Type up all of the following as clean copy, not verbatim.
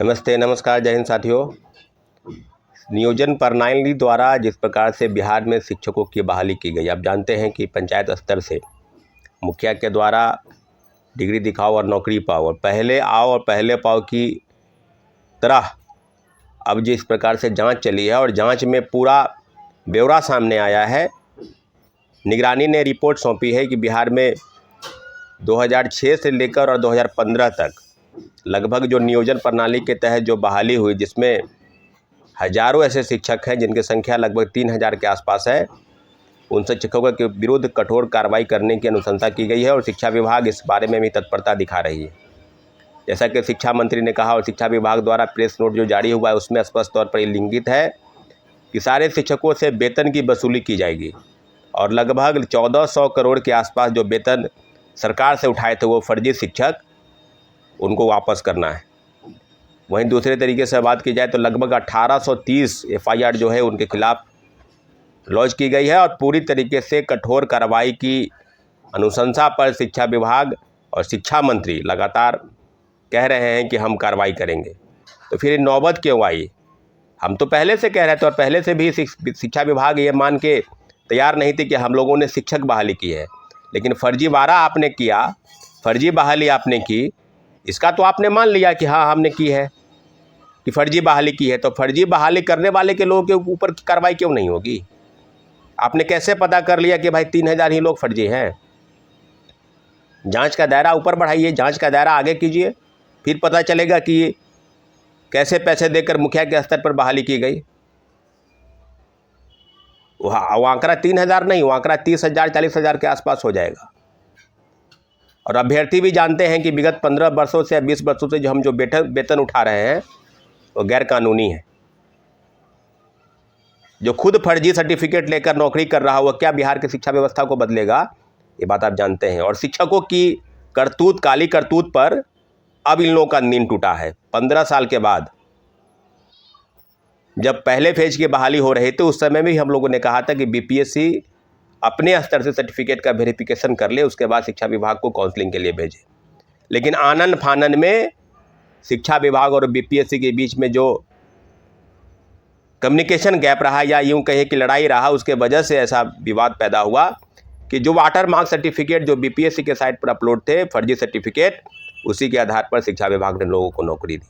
नमस्ते, नमस्कार, जय हिंद साथियों। नियोजन प्रणाली द्वारा जिस प्रकार से बिहार में शिक्षकों की बहाली की गई, आप जानते हैं कि पंचायत स्तर से मुखिया के द्वारा डिग्री दिखाओ और नौकरी पाओ, और पहले आओ और पहले पाओ की तरह अब जिस प्रकार से जांच चली है और जांच में पूरा ब्यौरा सामने आया है। निगरानी ने रिपोर्ट सौंपी है कि बिहार में 2006 से लेकर और 2015 तक लगभग जो नियोजन प्रणाली के तहत जो बहाली हुई, जिसमें हजारों ऐसे शिक्षक हैं जिनकी संख्या लगभग 3000 के आसपास है, उन शिक्षकों के विरुद्ध कठोर कार्रवाई करने की अनुशंसा की गई है और शिक्षा विभाग इस बारे में भी तत्परता दिखा रही है। जैसा कि शिक्षा मंत्री ने कहा और शिक्षा विभाग द्वारा प्रेस नोट जो जारी हुआ है उसमें स्पष्ट तौर पर इंगित है कि सारे शिक्षकों से वेतन की वसूली की जाएगी और लगभग 1400 करोड़ के आसपास जो वेतन सरकार से उठाए थे वो फर्जी शिक्षक, उनको वापस करना है। वहीं दूसरे तरीके से बात की जाए तो लगभग 1830 एफआईआर जो है उनके खिलाफ लॉन्च की गई है और पूरी तरीके से कठोर कार्रवाई की अनुशंसा पर शिक्षा विभाग और शिक्षा मंत्री लगातार कह रहे हैं कि हम कार्रवाई करेंगे। तो फिर नौबत क्यों आई? हम तो पहले से कह रहे थे और पहले से भी शिक्षा विभाग ये मान के तैयार नहीं थे कि हम लोगों ने शिक्षक बहाली की है, लेकिन फर्जीवाड़ा आपने किया, फर्जी बहाली आपने की, इसका तो आपने मान लिया कि हाँ हमने की है, कि फर्जी बहाली की है। तो फर्जी बहाली करने वाले के लोगों के ऊपर कार्रवाई क्यों नहीं होगी? आपने कैसे पता कर लिया कि भाई 3000 ही लोग फर्जी हैं? जांच का दायरा ऊपर बढ़ाइए, जांच का दायरा आगे कीजिए, फिर पता चलेगा कि कैसे पैसे देकर मुखिया के स्तर पर बहाली की गई। वो आंकड़ा 3000 नहीं, वो आंकड़ा 30,000 40,000 के आसपास हो जाएगा। और अभ्यर्थी भी जानते हैं कि विगत 15 वर्षों से या 20 वर्षों से जो हम जो वेतन उठा रहे हैं वो गैर कानूनी है। जो खुद फर्जी सर्टिफिकेट लेकर नौकरी कर रहा हो, क्या बिहार की शिक्षा व्यवस्था को बदलेगा? ये बात आप जानते हैं। और शिक्षकों की करतूत, काली करतूत पर अब इन लोगों का नींद टूटा है। 15 साल के बाद जब पहले फेज की बहाली हो रही थी उस समय भी हम लोगों ने कहा था कि बीपीएससी अपने स्तर से सर्टिफिकेट का वेरिफिकेशन कर ले, उसके बाद शिक्षा विभाग को काउंसलिंग के लिए भेजे। लेकिन आनन फानन में शिक्षा विभाग और बीपीएससी के बीच में जो कम्युनिकेशन गैप रहा, या यूं कहें कि लड़ाई रहा, उसके वजह से ऐसा विवाद पैदा हुआ कि जो वाटर मार्क सर्टिफिकेट जो बीपीएससी के साइट पर अपलोड थे, फर्जी सर्टिफिकेट, उसी के आधार पर शिक्षा विभाग ने लोगों को नौकरी दी।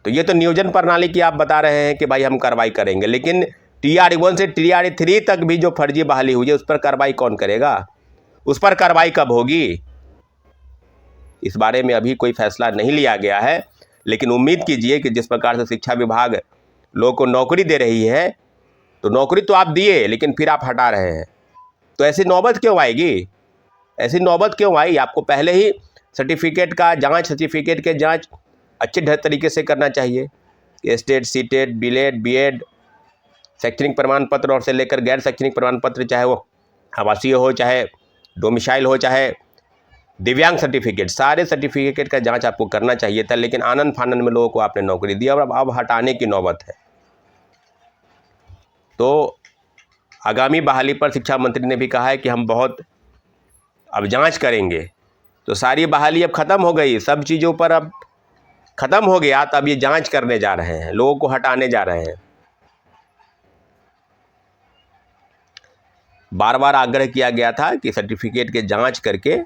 तो ये तो नियोजन प्रणाली की आप बता रहे हैं कि भाई हम कार्रवाई करेंगे, लेकिन TRE1 से TRE3 तक भी जो फर्जी बहाली हुई है उस पर कार्रवाई कौन करेगा? उस पर कार्रवाई कब होगी? इस बारे में अभी कोई फैसला नहीं लिया गया है, लेकिन उम्मीद कीजिए कि जिस प्रकार से शिक्षा विभाग लोगों को नौकरी दे रही है, तो नौकरी तो आप दिए लेकिन फिर आप हटा रहे हैं। तो ऐसी नौबत क्यों आएगी? ऐसी नौबत क्यों आई? आपको पहले ही सर्टिफिकेट का जांच, सर्टिफिकेट के जांच अच्छे तरीके से करना चाहिए। स्टेट, सीटेट, बीलेड, बीएड, शैक्षणिक प्रमाण पत्र और से लेकर गैर शैक्षणिक प्रमाण पत्र, चाहे वो आवासीय हो, चाहे डोमिसाइल हो, चाहे दिव्यांग सर्टिफिकेट, सारे सर्टिफिकेट का जांच आपको करना चाहिए था। लेकिन आनन फानन में लोगों को आपने नौकरी दी और अब हटाने की नौबत है। तो आगामी बहाली पर शिक्षा मंत्री ने भी कहा है कि हम बहुत अब जांच करेंगे। तो सारी बहाली अब ख़त्म हो गई, सब चीज़ों पर अब ख़त्म हो गया, तो अब ये जांच करने जा रहे हैं, लोगों को हटाने जा रहे हैं। बार बार आग्रह किया गया था कि सर्टिफिकेट के जांच करके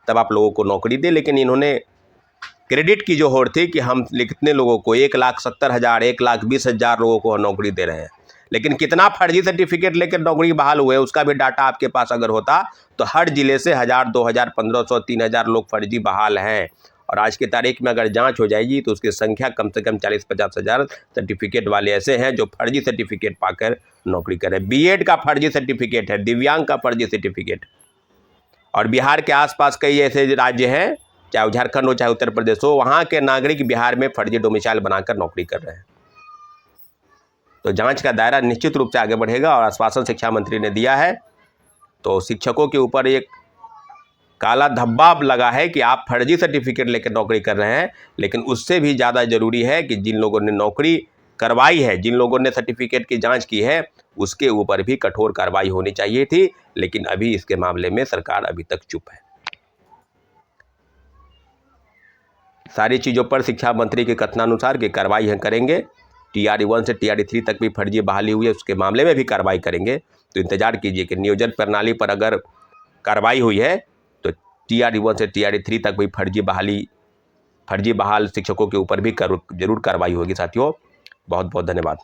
तब आप लोगों को नौकरी दे, लेकिन इन्होंने क्रेडिट की जो होड़ थी कि हम कितने लोगों को, 1,70,000, 1,20,000 लोगों को नौकरी दे रहे हैं, लेकिन कितना फर्जी सर्टिफिकेट लेकर नौकरी बहाल हुए उसका भी डाटा आपके पास अगर होता तो हर जिले से 1000, 2000, 1500, 3000 लोग फर्जी बहाल हैं। और आज की तारीख में अगर जांच हो जाएगी तो उसकी संख्या कम से कम 40-50 हज़ार सर्टिफिकेट वाले ऐसे हैं जो फर्जी सर्टिफिकेट पाकर नौकरी करें। बीएड का फर्जी सर्टिफिकेट है, दिव्यांग का फर्जी सर्टिफिकेट। और बिहार के आसपास कई ऐसे राज्य हैं, चाहे झारखंड हो, चाहे उत्तर प्रदेश हो, वहाँ के नागरिक बिहार में फर्जी डोमिसाइल बनाकर नौकरी कर रहे हैं। तो जांच का दायरा निश्चित रूप से आगे बढ़ेगा और आश्वासन शिक्षा मंत्री ने दिया है। तो शिक्षकों के ऊपर एक काला धब्बा लगा है कि आप फर्जी सर्टिफिकेट लेकर नौकरी कर रहे हैं, लेकिन उससे भी ज़्यादा ज़रूरी है कि जिन लोगों ने नौकरी करवाई है, जिन लोगों ने सर्टिफिकेट की जांच की है, उसके ऊपर भी कठोर कार्रवाई होनी चाहिए थी। लेकिन अभी इसके मामले में सरकार अभी तक चुप है। सारी चीज़ों पर शिक्षा मंत्री के कथनानुसार कि कार्रवाई हम करेंगे। TRE 1 से TRE 3 तक भी फर्जी बहाली हुई है, उसके मामले में भी कार्रवाई करेंगे। तो इंतजार कीजिए कि नियोजन प्रणाली पर अगर कार्रवाई हुई है तो TRE 1 से TRE 3 तक भी फर्जी बहाल शिक्षकों के ऊपर भी जरूर कार्रवाई होगी। साथियों, बहुत बहुत धन्यवाद।